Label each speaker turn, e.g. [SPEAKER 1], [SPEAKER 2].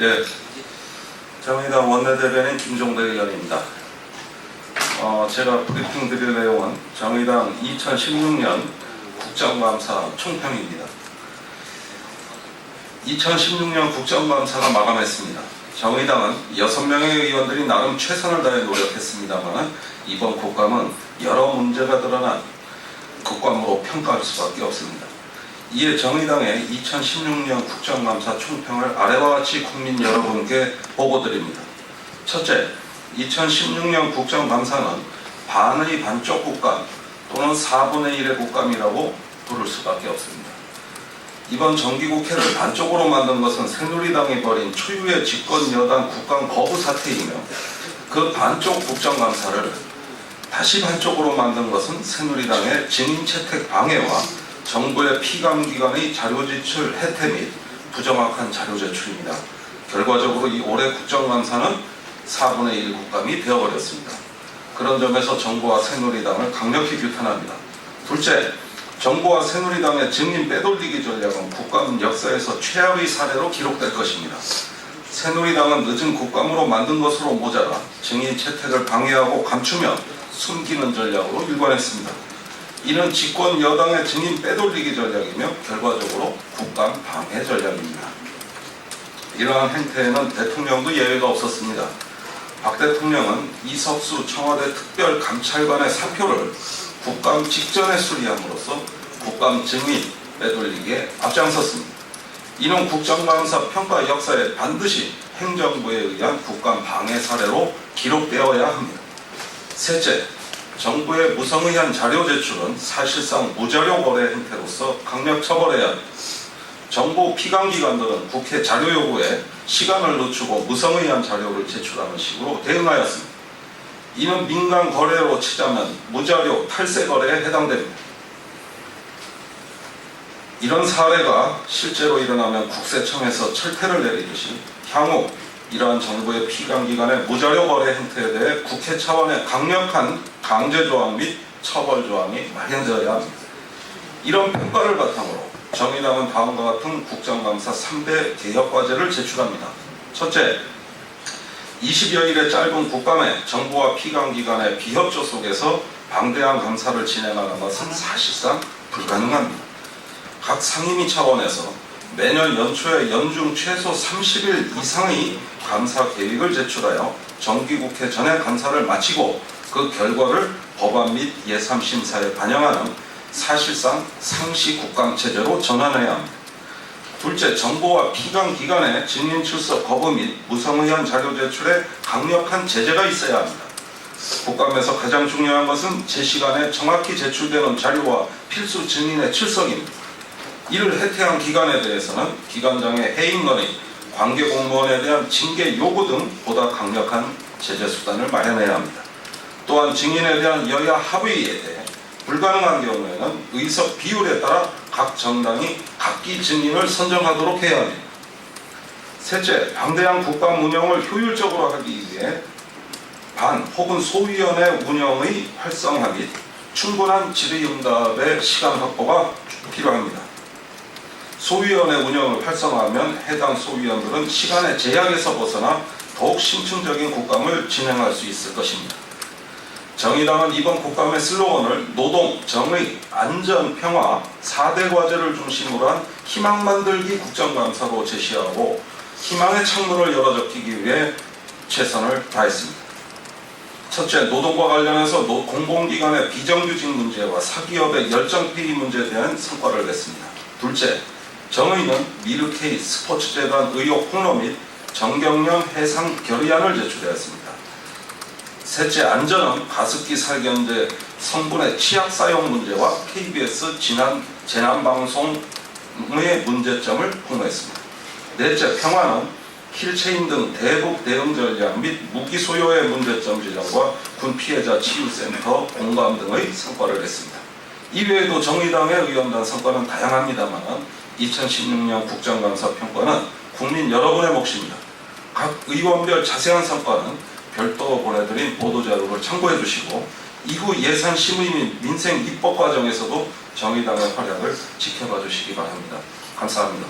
[SPEAKER 1] 예, 정의당 원내대변인 김종대 의원입니다. 제가 브리핑 드릴 내용은 정의당 2016년 국정감사 총평입니다. 2016년 국정감사가 마감했습니다. 정의당은 6명의 의원들이 나름 최선을 다해 노력했습니다만 이번 국감은 여러 문제가 드러난 국감으로 평가할 수밖에 없습니다. 이에 정의당의 2016년 국정감사 총평을 아래와 같이 국민 여러분께 보고드립니다. 첫째, 2016년 국정감사는 반의 반쪽 국감 또는 4분의 1의 국감이라고 부를 수밖에 없습니다. 이번 정기국회를 반쪽으로 만든 것은 새누리당이 벌인 초유의 집권 여당 국감 거부 사태이며 그 반쪽 국정감사를 다시 반쪽으로 만든 것은 새누리당의 증인채택 방해와 정부의 피감기관의 자료 제출 해태 및 부정확한 자료 제출입니다. 결과적으로 이 올해 국정감사는 4분의 1 국감이 되어버렸습니다. 그런 점에서 정부와 새누리당을 강력히 규탄합니다. 둘째, 정부와 새누리당의 증인 빼돌리기 전략은 국감 역사에서 최악의 사례로 기록될 것입니다. 새누리당은 늦은 국감으로 만든 것으로 모자라 증인 채택을 방해하고 감추며 숨기는 전략으로 일관했습니다. 이는 집권 여당의 증인 빼돌리기 전략이며 결과적으로 국감 방해 전략입니다. 이러한 행태에는 대통령도 예외가 없었습니다. 박 대통령은 이석수 청와대 특별감찰관의 사표를 국감 직전에 수리함으로써 국감 증인 빼돌리기에 앞장섰습니다. 이는 국정감사 평가 역사에 반드시 행정부에 의한 국감 방해 사례로 기록되어야 합니다. 셋째, 정부의 무성의한 자료 제출은 사실상 무자료 거래 행태로서 강력 처벌해야 합니다. 정부 피감기관들은 국회 자료 요구에 시간을 늦추고 무성의한 자료를 제출하는 식으로 대응하였습니다. 이는 민간 거래로 치자면 무자료 탈세 거래에 해당됩니다. 이런 사례가 실제로 일어나면 국세청에서 철퇴를 내리듯이 향후 이러한 정부의 피감기관의 무자료 거래 행태에 대해 국회 차원의 강력한 강제조항 및 처벌조항이 마련되어야 합니다. 이런 평가를 바탕으로 정의당은 다음과 같은 국정감사 3대 개혁과제를 제출합니다. 첫째, 20여일의 짧은 국감에 정부와 피감기관의 비협조 속에서 방대한 감사를 진행하는 것은 사실상 불가능합니다. 각 상임위 차원에서 매년 연초에 연중 최소 30일 이상의 감사 계획을 제출하여 정기국회 전에 감사를 마치고 그 결과를 법안 및 예산심사에 반영하는 사실상 상시 국감체제로 전환해야 합니다. 둘째, 정부와 피감기관의 증인 출석 거부 및 무성의한 자료 제출에 강력한 제재가 있어야 합니다. 국감에서 가장 중요한 것은 제시간에 정확히 제출되는 자료와 필수 증인의 출석입니다. 이를 해태한 기관에 대해서는 기관장의 해임 건의, 관계 공무원에 대한 징계 요구 등 보다 강력한 제재 수단을 마련해야 합니다. 또한 증인에 대한 여야 합의에 대해 불가능한 경우에는 의석 비율에 따라 각 정당이 각기 증인을 선정하도록 해야 합니다. 셋째, 방대한 국감 운영을 효율적으로 하기 위해 반 혹은 소위원회 운영의 활성화 및 충분한 질의응답의 시간 확보가 필요합니다. 소위원회 운영을 활성화하면 해당 소위원들은 시간의 제약에서 벗어나 더욱 심층적인 국감을 진행할 수 있을 것입니다. 정의당은 이번 국감의 슬로건을 노동, 정의, 안전, 평화 4대 과제를 중심으로 한 희망 만들기 국정감사로 제시하고 희망의 창문을 열어젖히기 위해 최선을 다했습니다. 첫째, 노동과 관련해서 공공기관의 비정규직 문제와 사기업의 열정피해 문제에 대한 성과를 냈습니다. 둘째, 정의는 미르케이 스포츠재단 의혹 폭로 및 정경련 해상 결의안을 제출하였습니다. 셋째, 안전은 가습기 살균제 성분의 치약 사용 문제와 KBS 지난 재난방송의 문제점을 폭로했습니다. 넷째, 평화는 힐체인 등 대북 대응 전략 및 무기 소요의 문제점 지적과 군 피해자 치유센터 공감 등의 성과를 냈습니다. 이외에도 정의당의 의원단 성과는 다양합니다만 2016년 국정감사 평가는 국민 여러분의 몫입니다. 각 의원별 자세한 성과는 별도로 보내드린 보도자료를 참고해 주시고 이후 예산 심의 및 민생 입법 과정에서도 정의당의 활약을 지켜봐 주시기 바랍니다. 감사합니다.